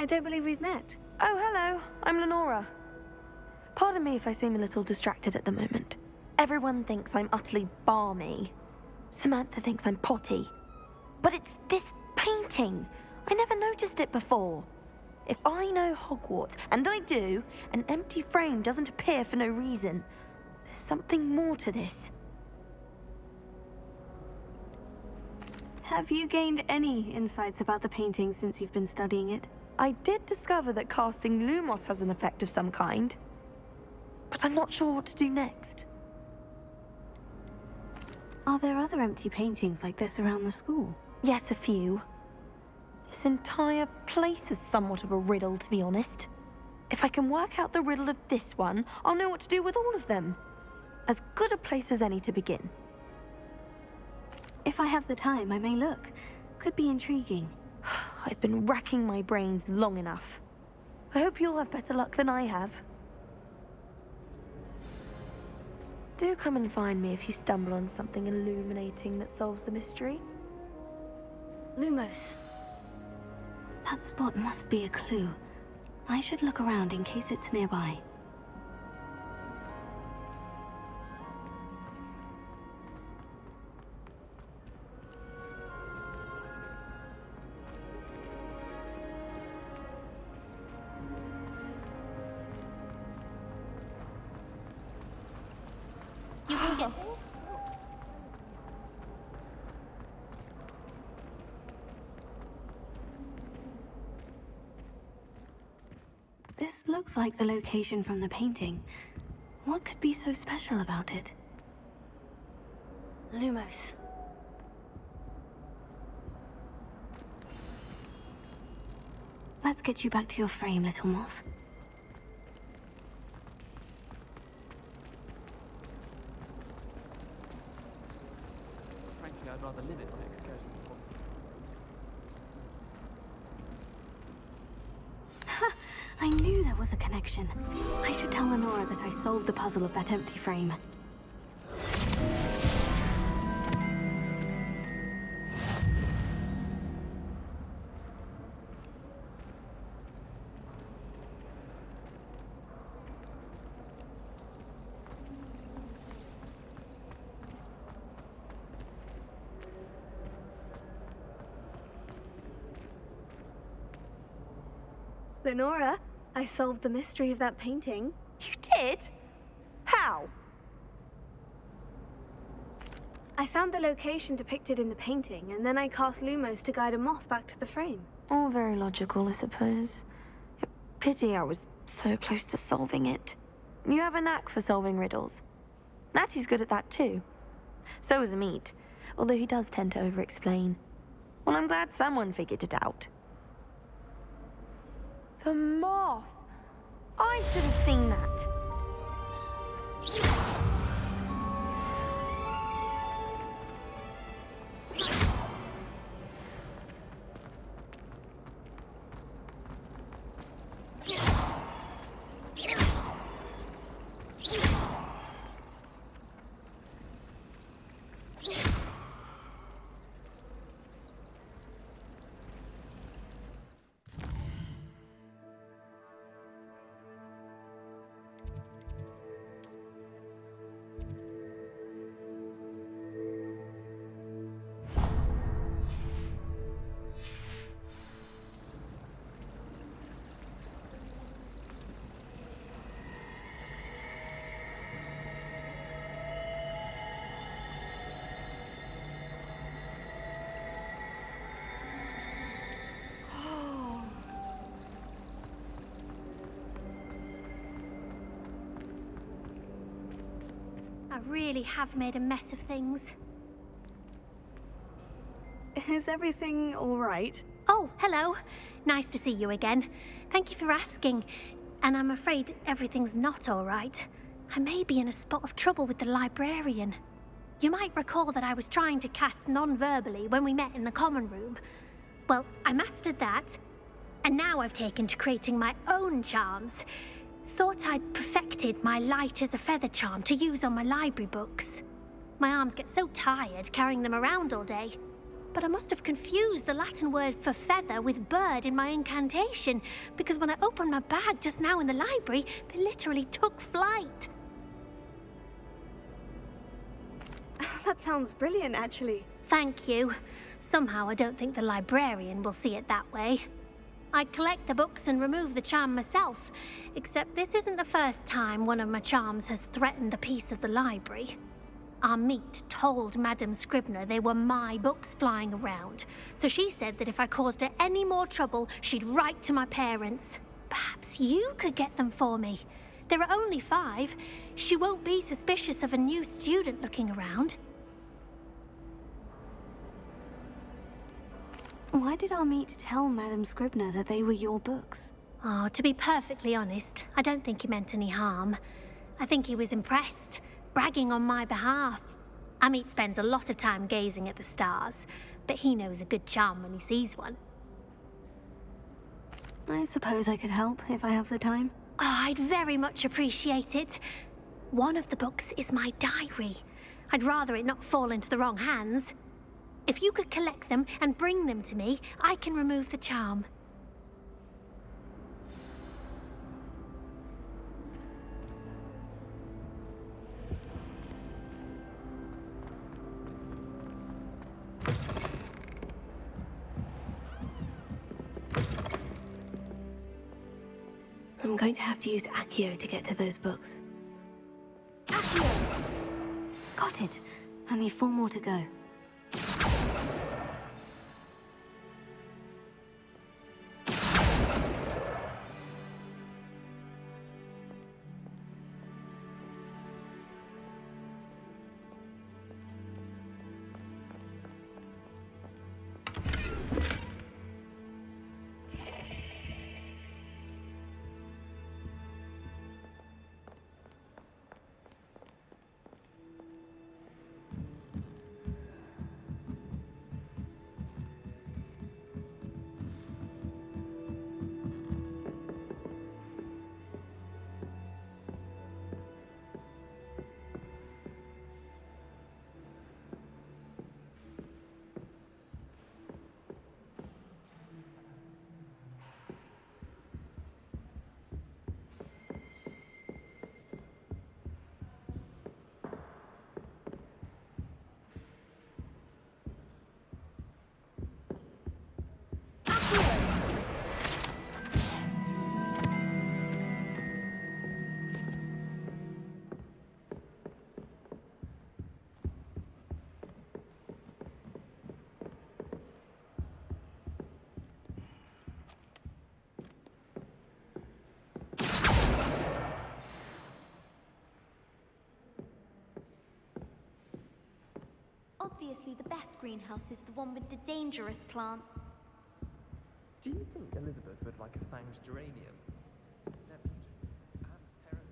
I don't believe we've met. Oh, hello. I'm Lenora. Pardon me if I seem a little distracted at the moment. Everyone thinks I'm utterly balmy. Samantha thinks I'm potty. But it's this painting. I never noticed it before. If I know Hogwarts, and I do, an empty frame doesn't appear for no reason. There's something more to this. Have you gained any insights about the painting since you've been studying it? I did discover that casting Lumos has an effect of some kind. But I'm not sure what to do next. Are there other empty paintings like this around the school? Yes, a few. This entire place is somewhat of a riddle, to be honest. If I can work out the riddle of this one, I'll know what to do with all of them. As good a place as any to begin. If I have the time, I may look. Could be intriguing. I've been racking my brains long enough. I hope you'll have better luck than I have. Do come and find me if you stumble on something illuminating that solves the mystery. Lumos. That spot must be a clue. I should look around in case it's nearby. This looks like the location from the painting. What could be so special about it? Lumos. Let's get you back to your frame, little moth. Frankly, I'd rather limit my excursions. I knew there was a connection. I should tell Lenora that I solved the puzzle of that empty frame. Lenora, I solved the mystery of that painting. You did? How? I found the location depicted in the painting, and then I cast Lumos to guide a moth back to the frame. All very logical, I suppose. Pity I was so close to solving it. You have a knack for solving riddles. Natty's good at that too. So is Amit, although he does tend to over-explain. Well, I'm glad someone figured it out. The moth! I should have seen that. I really have made a mess of things. Is everything all right? Oh, hello. Nice to see you again. Thank you for asking. And I'm afraid everything's not all right. I may be in a spot of trouble with the librarian. You might recall that I was trying to cast non-verbally when we met in the common room. Well, I mastered that, and now I've taken to creating my own charms. Thought I'd perfected my light as a feather charm to use on my library books. My arms get so tired carrying them around all day. But I must have confused the Latin word for feather with bird in my incantation, because when I opened my bag just now in the library, they literally took flight. That sounds brilliant, actually. Thank you. Somehow I don't think the librarian will see it that way. I collect the books and remove the charm myself, except this isn't the first time one of my charms has threatened the peace of the library. Our meet told Madame Scribner they were my books flying around, so she said that if I caused her any more trouble, she'd write to my parents. Perhaps you could get them for me. There are only 5. She won't be suspicious of a new student looking around. Why did our meet tell Madame Scribner that they were your books? Oh, to be perfectly honest, I don't think he meant any harm. I think he was impressed, bragging on my behalf. Amit spends a lot of time gazing at the stars, but he knows a good charm when he sees one. I suppose I could help if I have the time. Oh, I'd very much appreciate it. One of the books is my diary. I'd rather it not fall into the wrong hands. If you could collect them and bring them to me, I can remove the charm. I'm going to have to use Accio to get to those books. Got it. Only 4 more to go. Obviously, the best greenhouse is the one with the dangerous plant. Do you think Elizabeth would like a fanged geranium? They're beautiful and terrifying.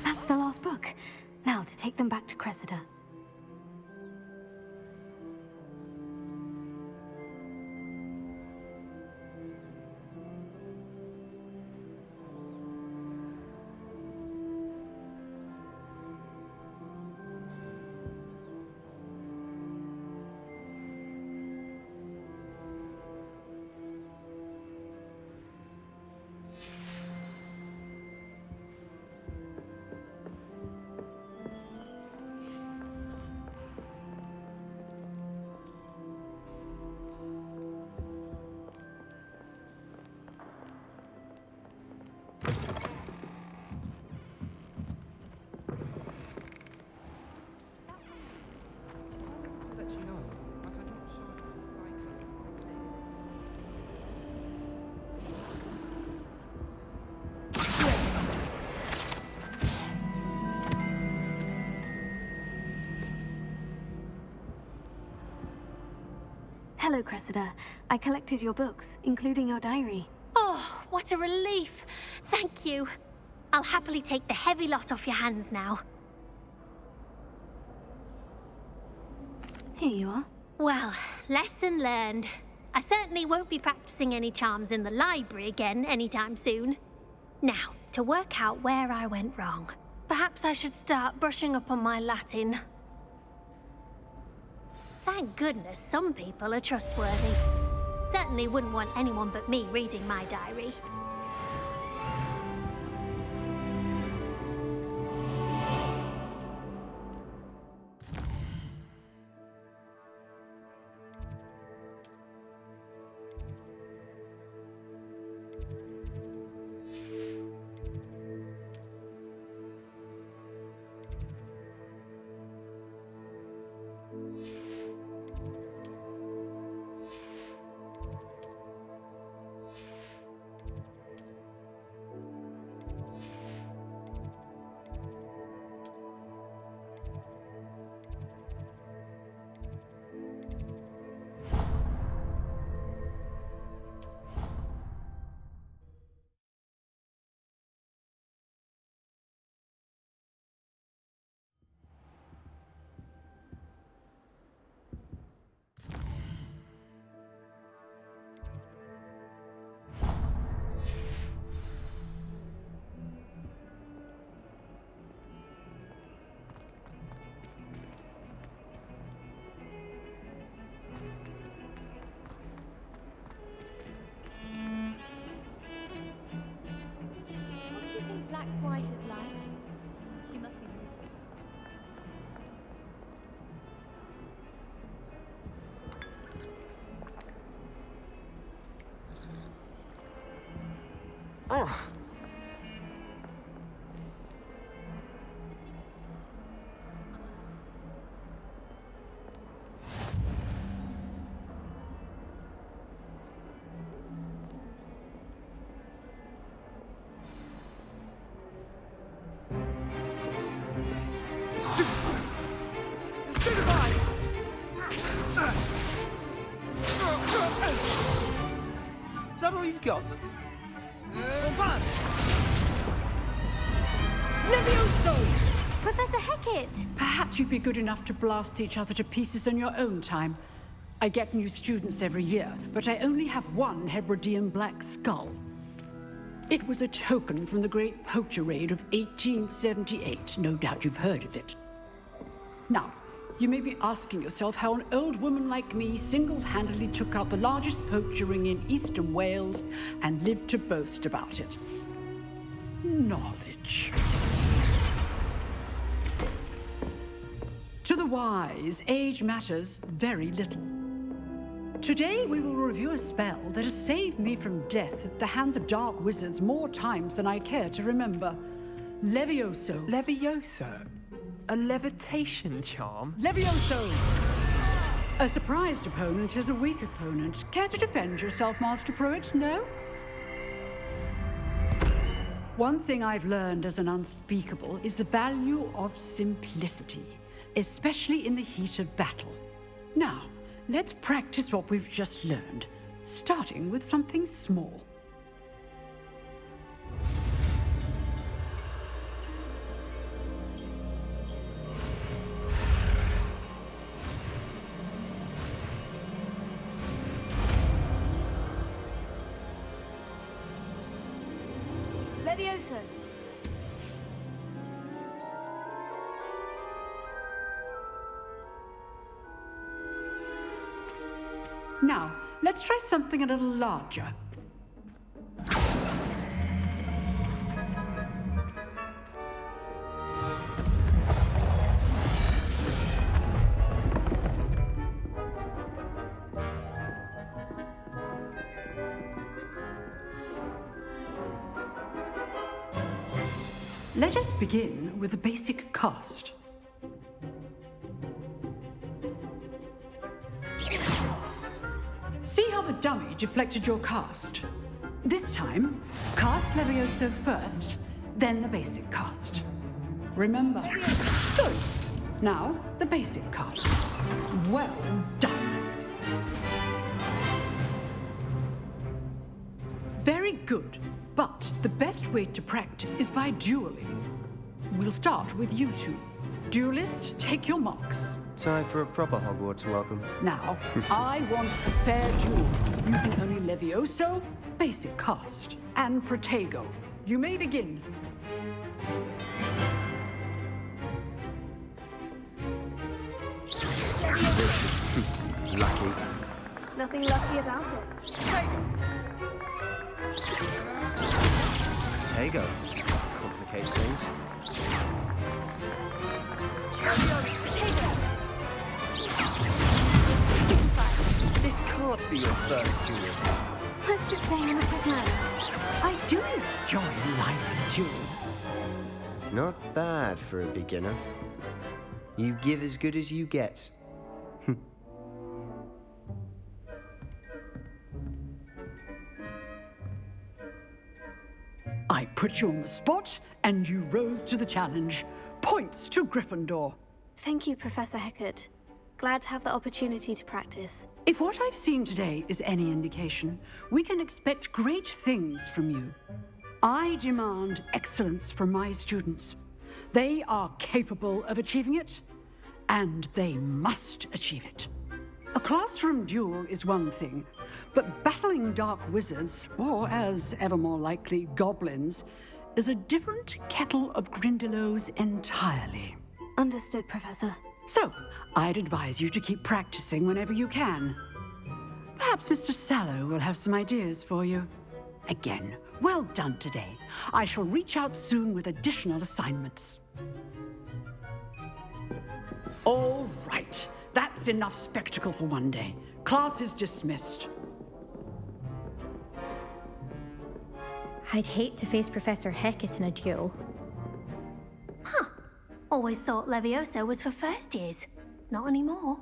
That's the last book. Now to take them back to Cressida. Hello, Cressida. I collected your books, including your diary. Oh, what a relief. Thank you. I'll happily take the heavy lot off your hands now. Here you are. Well, lesson learned. I certainly won't be practicing any charms in the library again anytime soon. Now, to work out where I went wrong. Perhaps I should start brushing up on my Latin. Thank goodness some people are trustworthy. Certainly wouldn't want anyone but me reading my diary. What do you think Black's wife is like? She must be rude. Oh. Is that all you've got? Professor Hecat! Perhaps you'd be good enough to blast each other to pieces in your own time. I get new students every year, but I only have one Hebridean black skull. It was a token from the Great Poacher Raid of 1878. No doubt you've heard of it. Now, you may be asking yourself how an old woman like me single-handedly took out the largest poacher ring in eastern Wales and lived to boast about it. Knowledge. To the wise, age matters very little. Today we will review a spell that has saved me from death at the hands of dark wizards more times than I care to remember. Levioso. Levioso? A levitation charm? Levioso! A surprised opponent is a weak opponent. Care to defend yourself, Master Pruitt? No? One thing I've learned as an unspeakable is the value of simplicity, especially in the heat of battle. Now, let's practice what we've just learned, starting with something small. Levioso! Now, let's try something a little larger. Let us begin with the basic cast. See how the dummy deflected your cast? This time, cast Levioso first, then the basic cast. Remember. Good. Now, the basic cast. Well done. Very good. But the best way to practice is by dueling. We'll start with you two. Duelists, take your marks. Time for a proper Hogwarts welcome. Now, I want a fair duel, using only Levioso, basic cast, and Protego. You may begin. Lucky. Nothing lucky about it. Tego. Complicates things. This can't be your first duel. Let's just say I'm a quick learner. I do enjoy live duel. Not bad for a beginner. You give as good as you get. I put you on the spot, and you rose to the challenge. Points to Gryffindor. Thank you, Professor Hecat. Glad to have the opportunity to practice. If what I've seen today is any indication, we can expect great things from you. I demand excellence from my students. They are capable of achieving it, and they must achieve it. A classroom duel is one thing, but battling dark wizards, or as ever more likely, goblins, is a different kettle of Grindylows entirely. Understood, Professor. So, I'd advise you to keep practicing whenever you can. Perhaps Mr. Sallow will have some ideas for you. Again, well done today. I shall reach out soon with additional assignments. All right. That's enough spectacle for one day. Class is dismissed. I'd hate to face Professor Hecat in a duel. Always thought Levioso was for first years. Not anymore.